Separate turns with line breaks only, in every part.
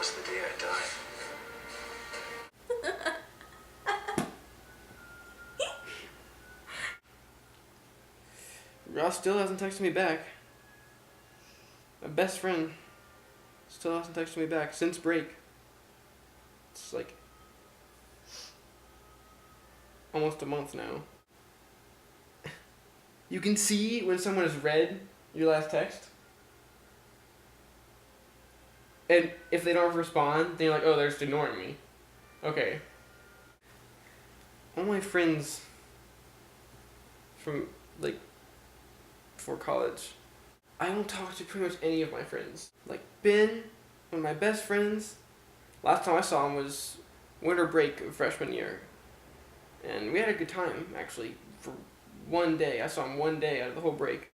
was the day I died.
Ross still hasn't texted me back. My best friend still hasn't texted me back since break. It's like almost a month now. You can see when someone has read your last text. And if they don't respond, then you're like, oh, they're just ignoring me. Okay. All my friends from, like, before college, I don't talk to pretty much any of my friends. Like, Ben, one of my best friends, last time I saw him was winter break of freshman year. And we had a good time, actually, for one day. I saw him one day out of the whole break.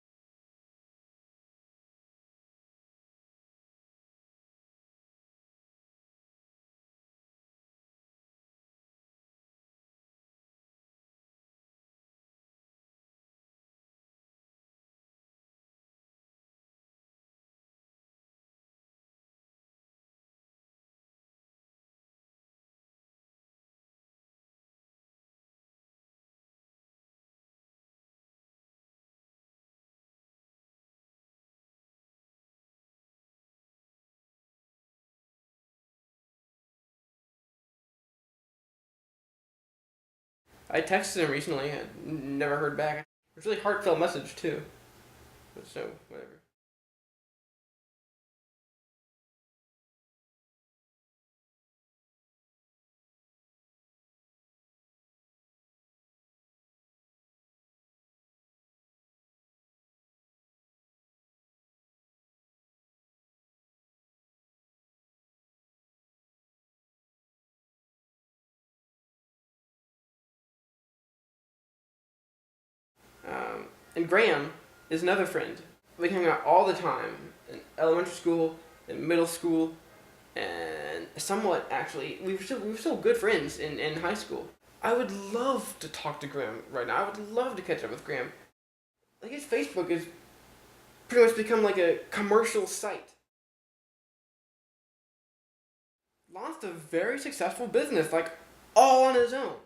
I texted him recently, I never heard back. It was a really heartfelt message, too. But so, whatever. And Graham is another friend. We hang out all the time in elementary school, in middle school, and somewhat actually, we were still good friends in high school. I would love to talk to Graham right now. I would love to catch up with Graham. Like, his Facebook has pretty much become like a commercial site. Launched a very successful business, like, all on his own.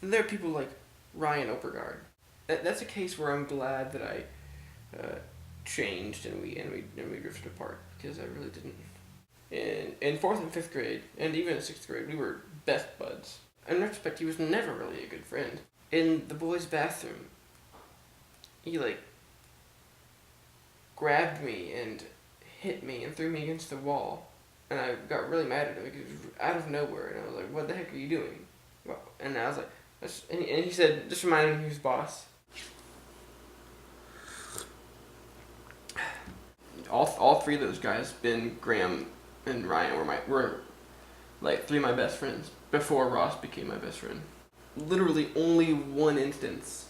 And there are people like Ryan Opergard. That's a case where I'm glad that I changed and we drifted apart, because I really didn't. In fourth and fifth grade, and even in sixth grade, we were best buds. In retrospect, he was never really a good friend. In the boys' bathroom, he like grabbed me and hit me and threw me against the wall, and I got really mad at him because it was out of nowhere, and I was like, "What the heck are you doing?" Well, and I was like, and he said, just reminded him he was boss. All three of those guys, Ben, Graham, and Ryan, were like three of my best friends before Ross became my best friend. Literally only one instance,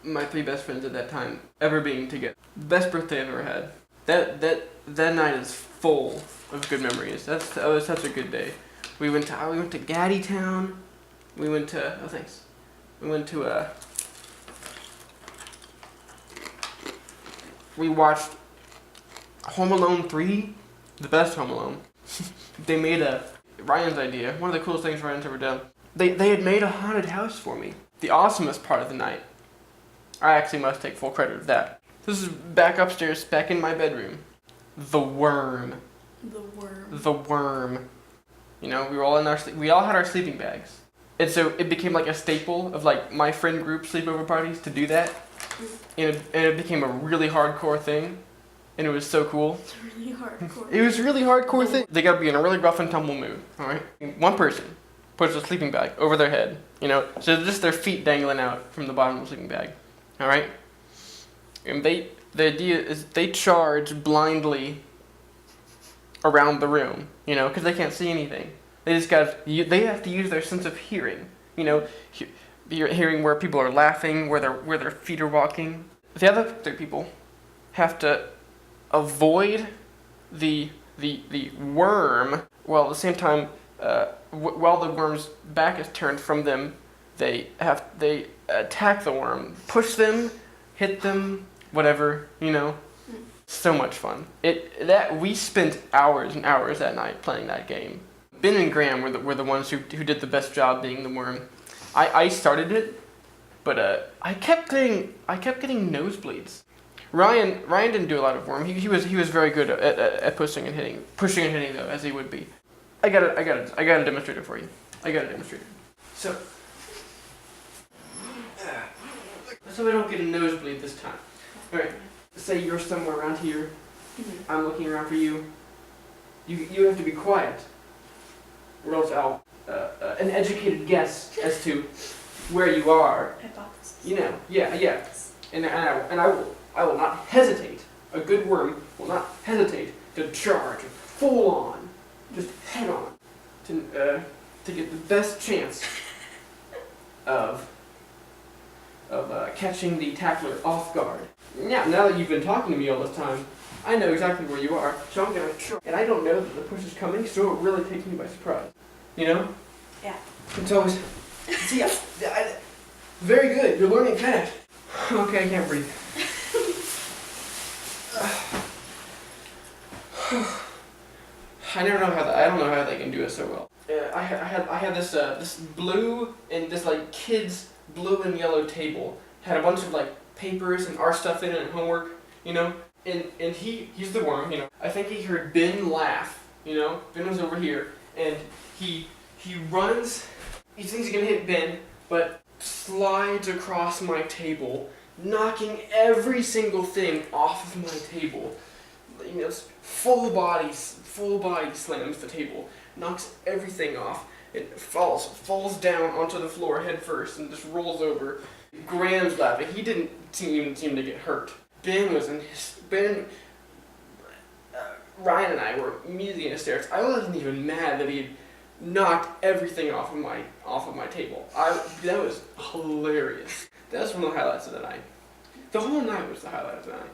my three best friends at that time ever being together. Best birthday I've ever had. That night is full of good memories. That was such a good day. We went to Gaddy Town. We went to we watched Home Alone 3, the best Home Alone. They made Ryan's idea, one of the coolest things Ryan's ever done. They had made a haunted house for me. The awesomest part of the night. I actually must take full credit of that. This is back upstairs, back in my bedroom. The worm.
The worm.
The worm. You know, we all had our sleeping bags. And so it became like a staple of like my friend group sleepover parties to do that. And it became a really hardcore thing. And it was so cool.
It's really hardcore.
It was a really hardcore thing. They gotta be in a really rough and tumble mood, alright? One person puts a sleeping bag over their head, you know, so just their feet dangling out from the bottom of the sleeping bag, alright? And the idea is they charge blindly around the room, you know, because they can't see anything. They have to use their sense of hearing, you know, hearing where people are laughing, where their feet are walking. The other 3 people have to avoid the worm, while at the same time, while the worm's back is turned from them, they attack the worm, push them, hit them, whatever, you know. So much fun. We spent hours and hours that night playing that game. Ben and Graham were the ones who did the best job being the worm. I started it, but I kept getting nosebleeds. Ryan didn't do a lot of worm. He was very good at pushing and hitting though, as he would be. I got to demonstrate it for you. So I don't get a nosebleed this time. All right. Say you're somewhere around here.
Mm-hmm.
I'm looking around for you. You have to be quiet, or else I'll an educated guess as to where you are.
Hypothesis.
You know, yeah. And I will not hesitate. A good worm will not hesitate to charge full on, just head on, to get the best chance of catching the tackler off guard. Now that you've been talking to me all this time, I know exactly where you are, so I'm gonna try. And I don't know that the push is coming, so it really takes me by surprise. You know?
Yeah.
It's always... See, very good, you're learning fast. Okay, I can't breathe. I don't know how they can do it so well. I had this blue and this like kids blue and yellow table. Had a bunch of like papers and art stuff in it and homework, you know. And he's the worm, you know. I think he heard Ben laugh, you know. Ben was over here, and he runs. He thinks he can hit Ben, but slides across my table, knocking every single thing off of my table. You know, full body slams the table, knocks everything off. It falls down onto the floor head first and just rolls over. Graham's laughing. He didn't even seem to get hurt. Ryan and I were immediately in hysterics. I wasn't even mad that he had knocked everything off of my table. That was hilarious. That was one of the highlights of the night. The whole night was the highlight of the night.